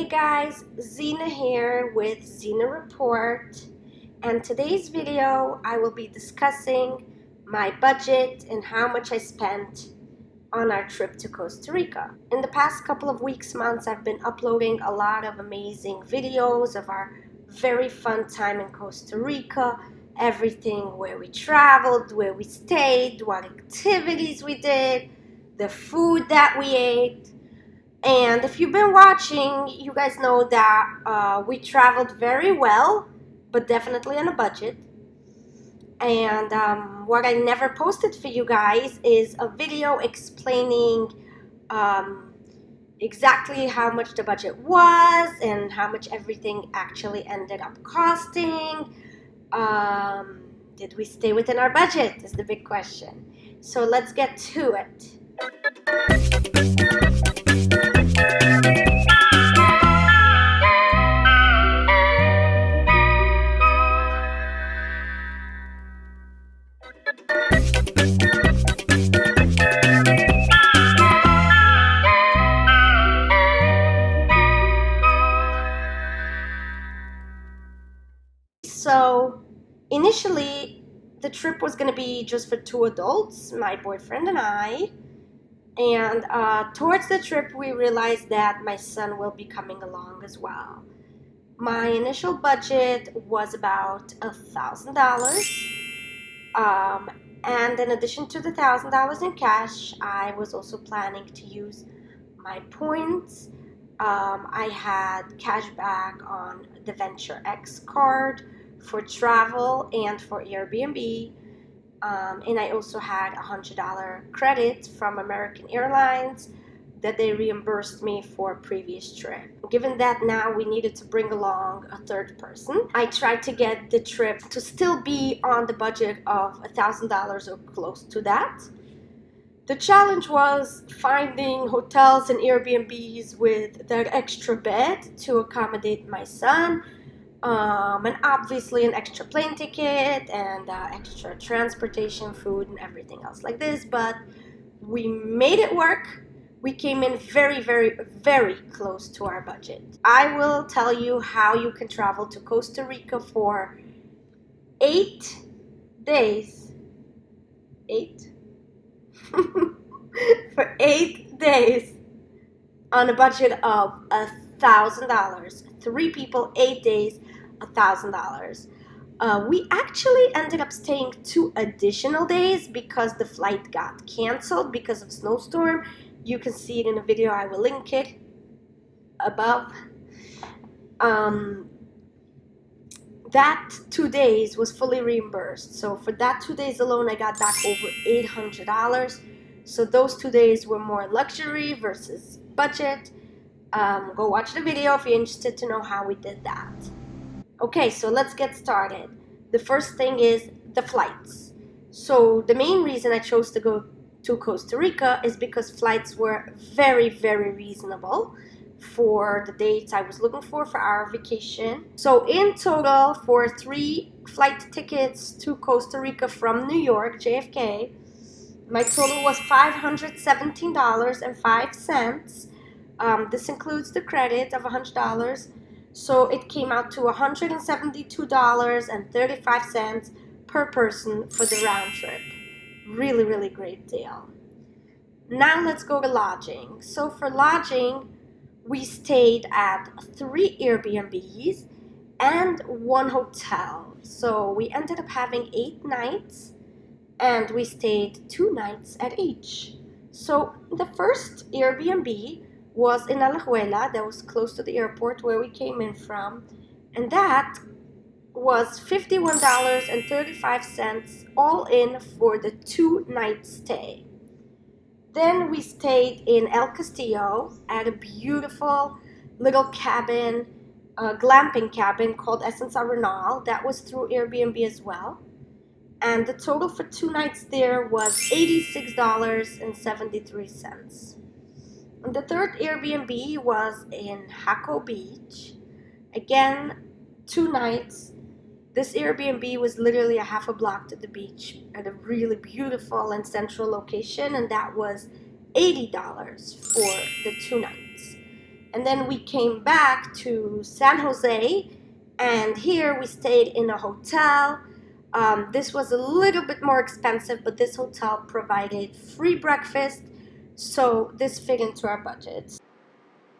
guys, Zena here with Zena Report, and today's video I will be discussing my budget and how much I spent on our trip to Costa Rica. In the past couple of weeks, months, I've been uploading a lot of amazing videos of our very fun time in Costa Rica, everything where we traveled, where we stayed, what activities we did, the food that we ate. And if you've been watching, you guys know that we traveled very well, but definitely on a budget. And what I never posted for you guys is a video explaining exactly how much the budget was and how much everything actually ended up costing. Did we stay within our budget is the big question. So let's get to it. So initially the trip was going to be just for 2 adults, my boyfriend and I. And towards the trip, we realized that my son will be coming along as well. My initial budget was about $1,000. And in addition to the $1,000 in cash, I was also planning to use my points. I had cash back on the Venture X card for travel and for Airbnb. And I also had a $100 credit from American Airlines that they reimbursed me for a previous trip. Given that now we needed to bring along a third person, I tried to get the trip to still be on the budget of $1,000 or close to that. The challenge was finding hotels and Airbnbs with that extra bed to accommodate my son. And obviously an extra plane ticket and extra transportation, food, and everything else like this. But we made it work. We came in very, very, very close to our budget. I will tell you how you can travel to Costa Rica for 8 days. 8? For 8 days on a budget of $1,000. 3 people, 8 days, $1,000. We actually ended up staying 2 additional days because the flight got canceled because of snowstorm. You can see it in a video. I will link it above. That 2 days was fully reimbursed. So for that 2 days alone, I got back over $800. So those 2 days were more luxury versus budget. Go watch the video if you're interested to know how we did that. Okay, so let's get started. The first thing is the flights. So the main reason I chose to go to Costa Rica is because flights were very, very reasonable for the dates I was looking for our vacation. So in total, for 3 flight tickets to Costa Rica from New York, JFK, my total was $517.05. This includes the credit of $100. So it came out to $172.35 per person for the round trip. Really, really great deal. Now let's go to lodging. So for lodging, we stayed at 3 Airbnbs and 1 hotel. So we ended up having 8 nights, and we stayed 2 nights at each. So the first Airbnb was in Alajuela, that was close to the airport where we came in from, and that was $51.35 all in for the 2-night stay. Then we stayed in El Castillo at a beautiful little cabin, a glamping cabin called Essence Arenal. That was through Airbnb as well. And the total for 2 nights there was $86.73. And the third Airbnb was in Hako Beach. Again, 2 nights. This Airbnb was literally a half a block to the beach at a really beautiful and central location, and that was $80 for the 2 nights. And then we came back to San Jose, and here we stayed in a hotel. This was a little bit more expensive, but this hotel provided free breakfast, so this fit into our budget.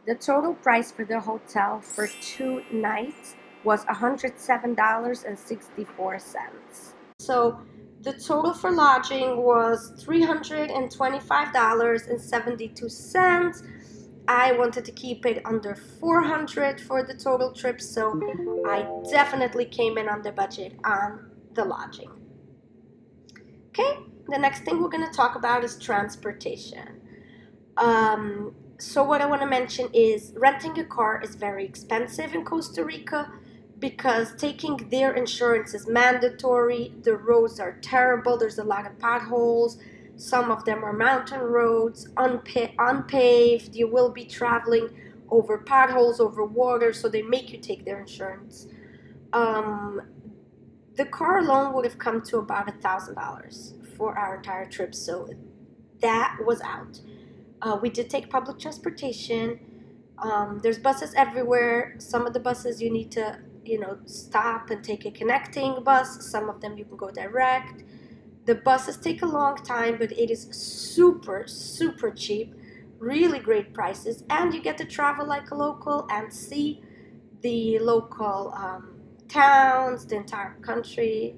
The total price for the hotel for 2 nights was $107.64. So the total for lodging was $325.72. I wanted to keep it under 400 for the total trip, so I definitely came in on the budget on the lodging. Okay, the next thing we're going to talk about is transportation. So what I want to mention is renting a car is very expensive in Costa Rica because taking their insurance is mandatory. The roads are terrible. There's a lot of potholes. Some of them are mountain roads, unpaved. You will be traveling over potholes, over water, so they make you take their insurance. The car alone would have come to about $1,000 for our entire trip, so that was out. We did take public transportation. There's buses everywhere. Some of the buses you need to, stop and take a connecting bus. Some of them you can go direct. The buses take a long time, but it is super, super cheap. Really great prices, and you get to travel like a local and see the local towns, the entire country.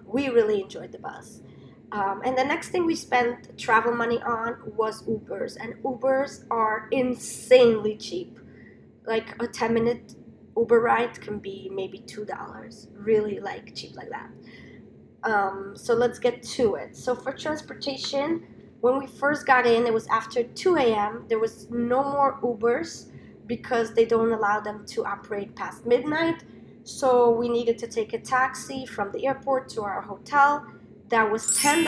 We really enjoyed the bus. And the next thing we spent travel money on was Ubers. And Ubers are insanely cheap. Like a 10-minute Uber ride can be maybe $2. Really cheap like that. So let's get to it. So for transportation, when we first got in, it was after 2 a.m. There was no more Ubers because they don't allow them to operate past midnight. So we needed to take a taxi from the airport to our hotel. That was $10,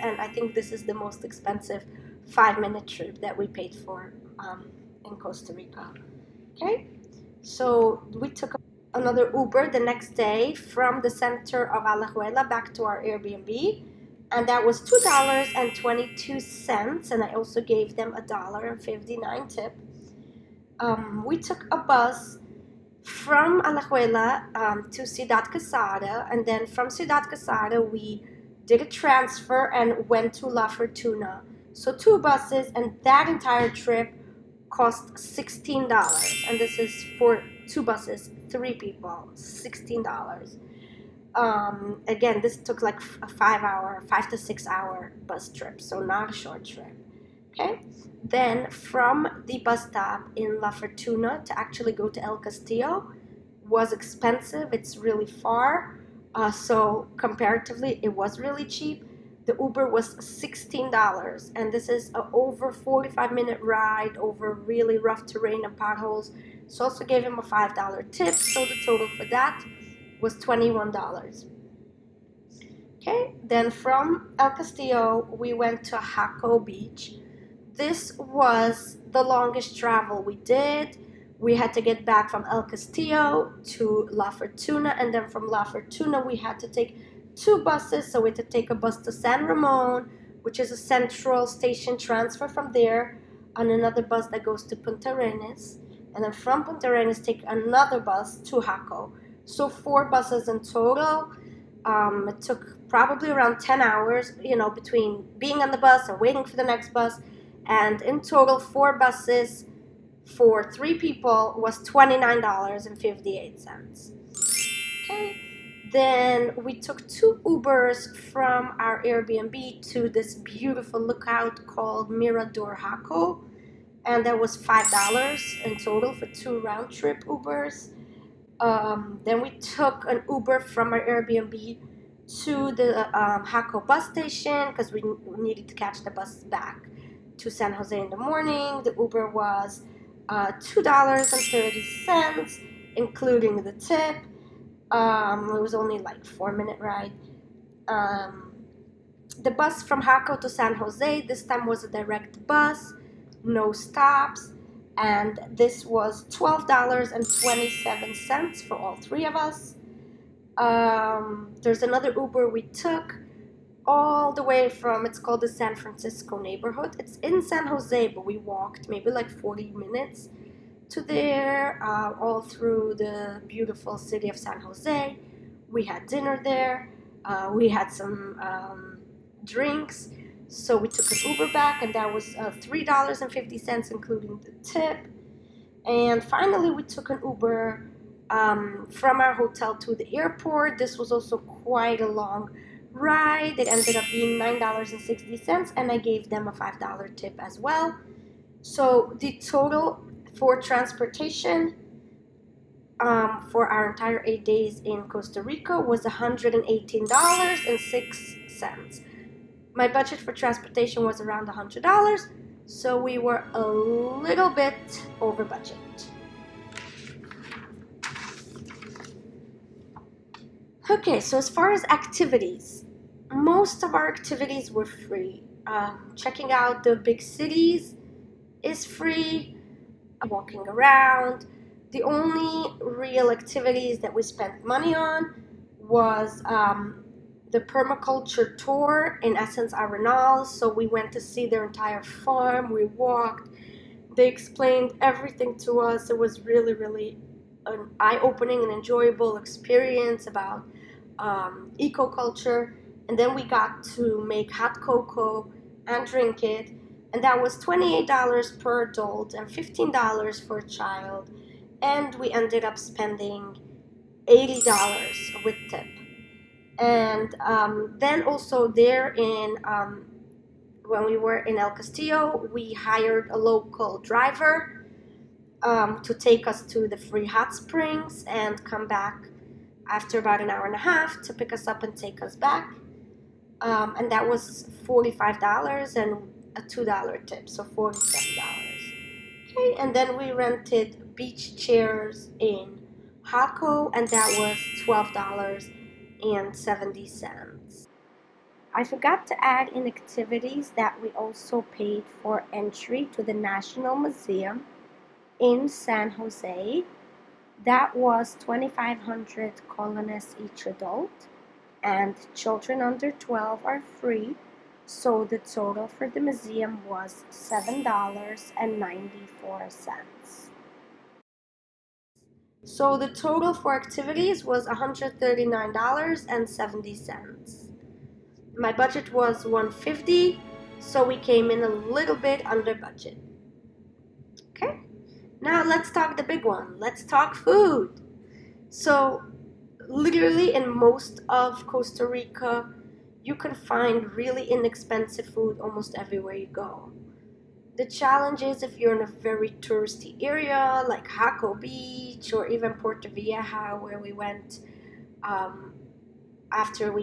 and I think this is the most expensive 5-minute trip that we paid for in Costa Rica. Okay, so we took another Uber the next day from the center of Alajuela back to our Airbnb, and that was $2.22, and I also gave them $1.59 tip. We took a bus from Alajuela to Ciudad Quesada, and then from Ciudad Quesada we did a transfer and went to La Fortuna. So 2 buses, and that entire trip cost $16. And this is for 2 buses, 3 people, $16. Again, this took like a 5 to 6 hour bus trip, so not a short trip. Okay. Then from the bus stop in La Fortuna to actually go to El Castillo was expensive. It's really far. So comparatively, it was really cheap. The Uber was $16, and this is an over 45-minute ride over really rough terrain and potholes. So also gave him a $5 tip, so the total for that was $21. Okay, then from El Castillo, we went to Hako Beach. This was the longest travel we did. We had to get back from El Castillo to La Fortuna, and then from La Fortuna we had to take 2 buses. So we had to take a bus to San Ramon, which is a central station transfer from there, on another bus that goes to Punta Arenas, and then from Punta Arenas take another bus to Hako. So 4 buses in total. It took probably around 10 hours, between being on the bus and waiting for the next bus, and in total 4 buses for 3 people was $29.58. Okay, then we took 2 Ubers from our Airbnb to this beautiful lookout called Mirador Hako, and that was $5 in total for 2 round-trip Ubers. Then we took an Uber from our Airbnb to the Hako bus station because we needed to catch the bus back to San Jose in the morning. The Uber was $2.30, including the tip. It was only like 4-minute ride. The bus from Hako to San Jose this time was a direct bus, no stops, and this was $12.27 for all 3 of us. There's another Uber we took all the way from, it's called the San Francisco neighborhood. It's in San Jose, but we walked maybe like 40 minutes to there, all through the beautiful city of San Jose. We had dinner there. We had some drinks. So we took an Uber back, and that was $3.50, including the tip. And finally, we took an Uber from our hotel to the airport. This was also quite a long ride. It ended up being $9.60, and I gave them a $5 tip as well. So the total for transportation for our entire 8 days in Costa Rica was $118.06. My budget for transportation was around $100, so we were a little bit over budget. Okay, so as far as activities, most of our activities were free. Checking out the big cities is free. Walking around. The only real activities that we spent money on was the permaculture tour, in essence Arenal. So we went to see their entire farm. We walked. They explained everything to us. It was really, really an eye-opening and enjoyable experience about eco-culture. And then we got to make hot cocoa and drink it. And that was $28 per adult and $15 for a child. And we ended up spending $80 with tip. And then also there in, when we were in El Castillo, we hired a local driver to take us to the free hot springs and come back after about an hour and a half to pick us up and take us back. And that was $45 and a $2 tip, so $47. Okay, and then we rented beach chairs in Hako, and that was $12.70. I forgot to add in activities that we also paid for entry to the National Museum in San Jose. That was 2,500 colones each adult, and children under 12 are free. So the total for the museum was $7.94. So the total for activities was $139.70. My budget was $150, so we came in a little bit under budget. Okay, now let's talk the big one. Let's talk food. So literally in most of Costa Rica, you can find really inexpensive food almost everywhere you go. The challenge is if you're in a very touristy area like Hako Beach or even Puerto Vieja, where we went after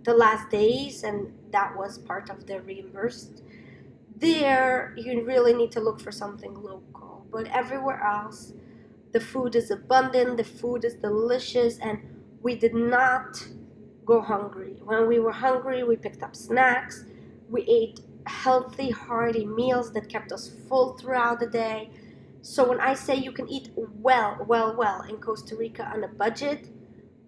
the last days, and that was part of the reimbursed. There, you really need to look for something local. But everywhere else, the food is abundant, the food is delicious, and we did not go hungry. When we were hungry, we picked up snacks. We ate healthy, hearty meals that kept us full throughout the day. So when I say you can eat well in Costa Rica on a budget,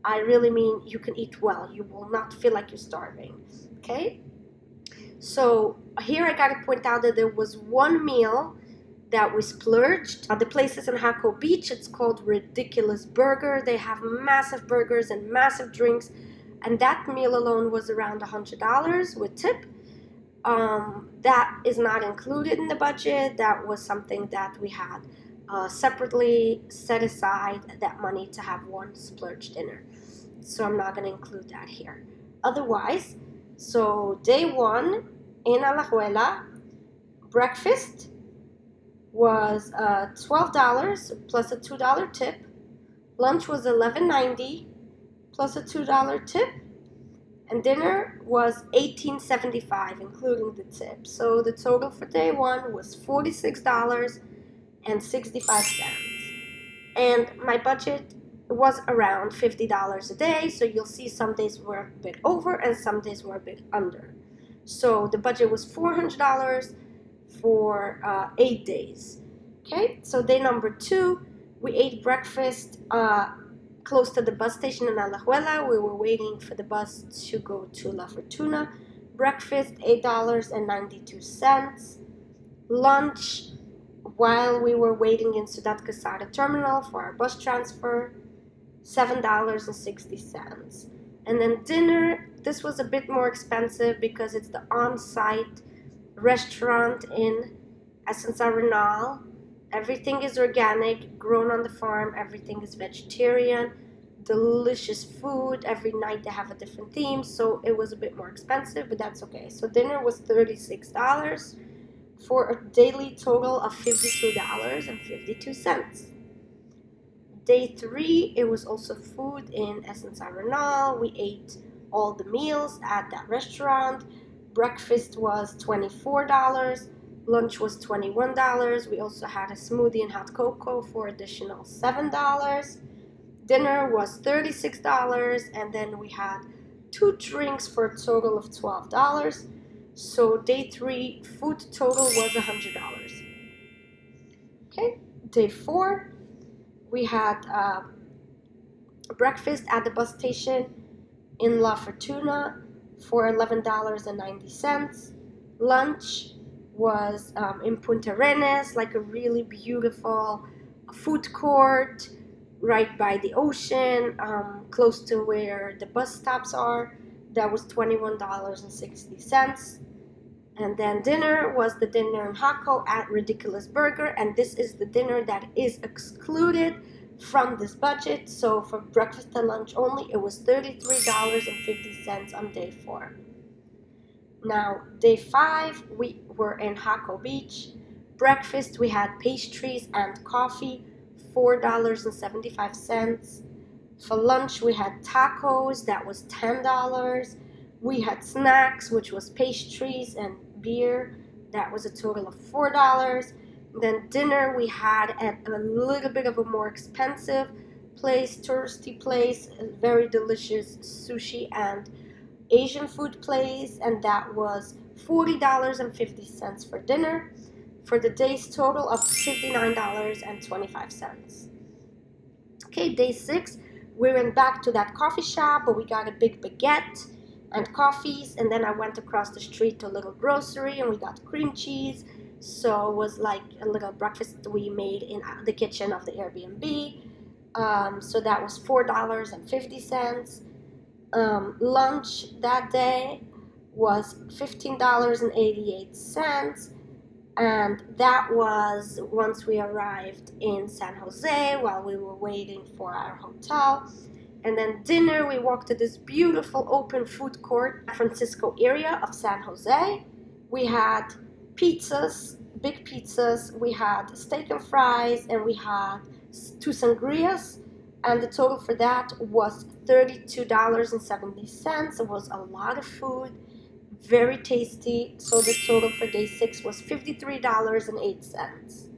I really mean you can eat well. You will not feel like you're starving. Okay? So here I gotta point out that there was one meal that we splurged. The place is in Hako Beach. It's called Ridiculous Burger. They have massive burgers and massive drinks, and that meal alone was around $100 with tip. That is not included in the budget. That was something that we had separately set aside that money to have one splurge dinner. So I'm not going to include that here. Otherwise, so day one in Alajuela, breakfast was $12 plus a $2 tip. Lunch was $11.90 plus a $2 tip. And dinner was $18.75, including the tip. So the total for day one was $46.65. And my budget was around $50 a day. So you'll see some days were a bit over and some days were a bit under. So the budget was $400 for 8 days. Okay, so day number two, we ate breakfast close to the bus station in Alajuela. We were waiting for the bus to go to La Fortuna. Breakfast, $8.92. Lunch, while we were waiting in Ciudad Quesada terminal for our bus transfer, $7.60. And then dinner, this was a bit more expensive because it's the on-site restaurant in Esencia Renal. Everything is organic, grown on the farm, everything is vegetarian, delicious food. Every night they have a different theme, so it was a bit more expensive, but that's okay. So dinner was $36 for a daily total of $52.52. Day 3, it was also food in Esencia Renal. We ate all the meals at that restaurant. Breakfast was $24. Lunch was $21. We also had a smoothie and hot cocoa for additional $7. Dinner was $36, and then we had 2 drinks for a total of $12. So day 3 food total was $100. Okay, day 4, we had breakfast at the bus station in La Fortuna for $11.90. Lunch was in Punta Arenas, like a really beautiful food court right by the ocean, close to where the bus stops are. That was $21.60. And then dinner was the dinner in Hako at Ridiculous Burger, and this is the dinner that is excluded from this budget. So for breakfast and lunch only, it was $33.50 on day 4. Now, day 5, we were in Hako Beach. Breakfast, we had pastries and coffee, $4.75. For lunch, we had tacos, that was $10. We had snacks, which was pastries and beer, that was a total of $4. Then dinner, we had at a little bit of a more expensive place, touristy place, a very delicious sushi and Asian food place, and that was $40.50 for dinner, for the day's total of $59.25. Okay, day 6, we went back to that coffee shop, but we got a big baguette and coffees, and then I went across the street to a little grocery and we got cream cheese. So it was like a little breakfast we made in the kitchen of the Airbnb. So that was $4.50. Lunch that day was $15.88, and that was once we arrived in San Jose while we were waiting for our hotel. And then dinner, we walked to this beautiful open food court, Francisco area of San Jose. We had pizzas, big pizzas, we had steak and fries, and we had 2 sangrias, and the total for that was $32.70. It was a lot of food, very tasty. So the total for day 6 was $53.08.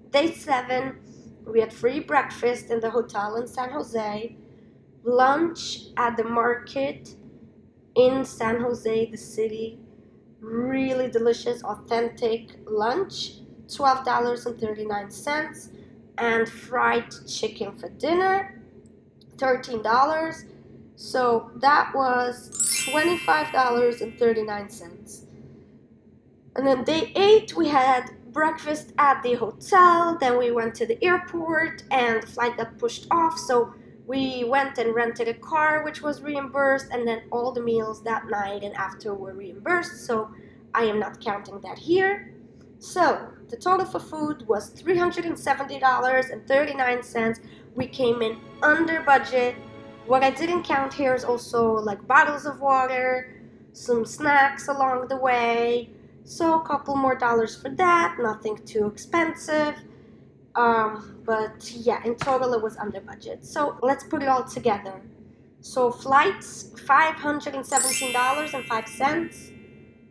Day 7, we had free breakfast in the hotel in San Jose, lunch at the market in San Jose, the city, really delicious, authentic lunch, $12.39, and fried chicken for dinner, $13. So that was $25.39. And then day 8, we had breakfast at the hotel. Then we went to the airport and the flight got pushed off. So we went and rented a car, which was reimbursed. And then all the meals that night and after were reimbursed. So I am not counting that here. So the total for food was $370.39. We came in under budget. What I didn't count here is also like bottles of water, some snacks along the way. So a couple more dollars for that, nothing too expensive. But yeah, in total it was under budget. So let's put it all together. So flights, $517.05.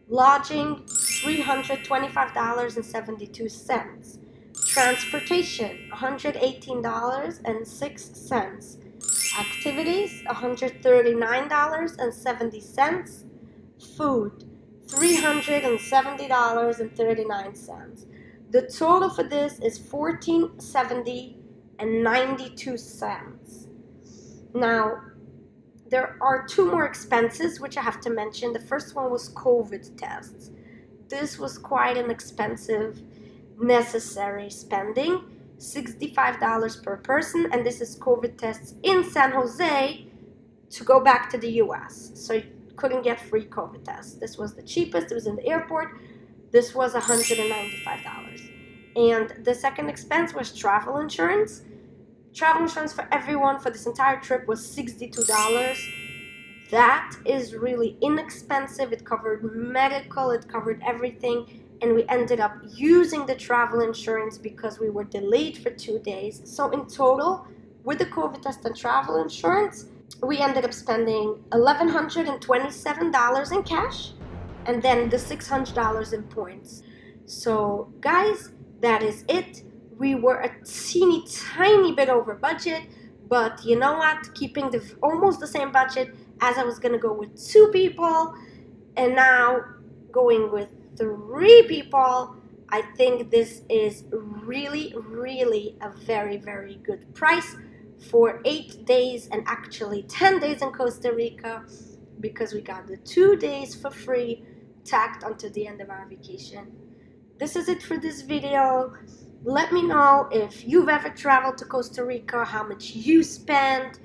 Lodging, $325.72. Transportation, $118.06. Activities, $139.70. Food, $370.39. The total for this is $14.70.92. Now, there are two more expenses which I have to mention. The first one was COVID tests. This was quite an expensive, necessary spending, $65 per person, and this is COVID tests in San Jose to go back to the US. So you couldn't get free COVID tests. This was the cheapest. It was in the airport. This was $195. And the second expense was travel insurance. Travel insurance for everyone for this entire trip was $62. That is really inexpensive. It covered medical, it covered everything, and we ended up using the travel insurance because we were delayed for 2 days. So in total, with the COVID test and travel insurance, we ended up spending $1,127 in cash and then the $600 in points. So guys, that is it. We were a teeny tiny bit over budget, but you know what? Keeping almost the same budget as I was gonna go with 2 people, and now going with 3 people. I think this is really, really a very, very good price for 8 days and actually 10 days in Costa Rica, because we got the 2 days for free tacked onto the end of our vacation. This is it for this video. Let me know if you've ever traveled to Costa Rica, how much you spent,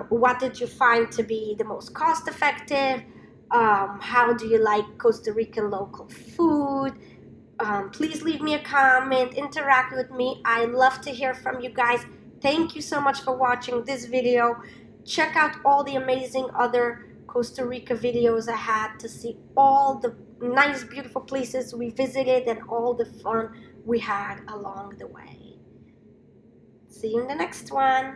what did you find to be the most cost effective, how do you like Costa Rican local food. Please leave me a comment, interact with me. I love to hear from you guys. Thank you so much for watching this video. Check out all the amazing other Costa Rica videos I had to see all the nice, beautiful places we visited and all the fun we had along the way. See you in the next one.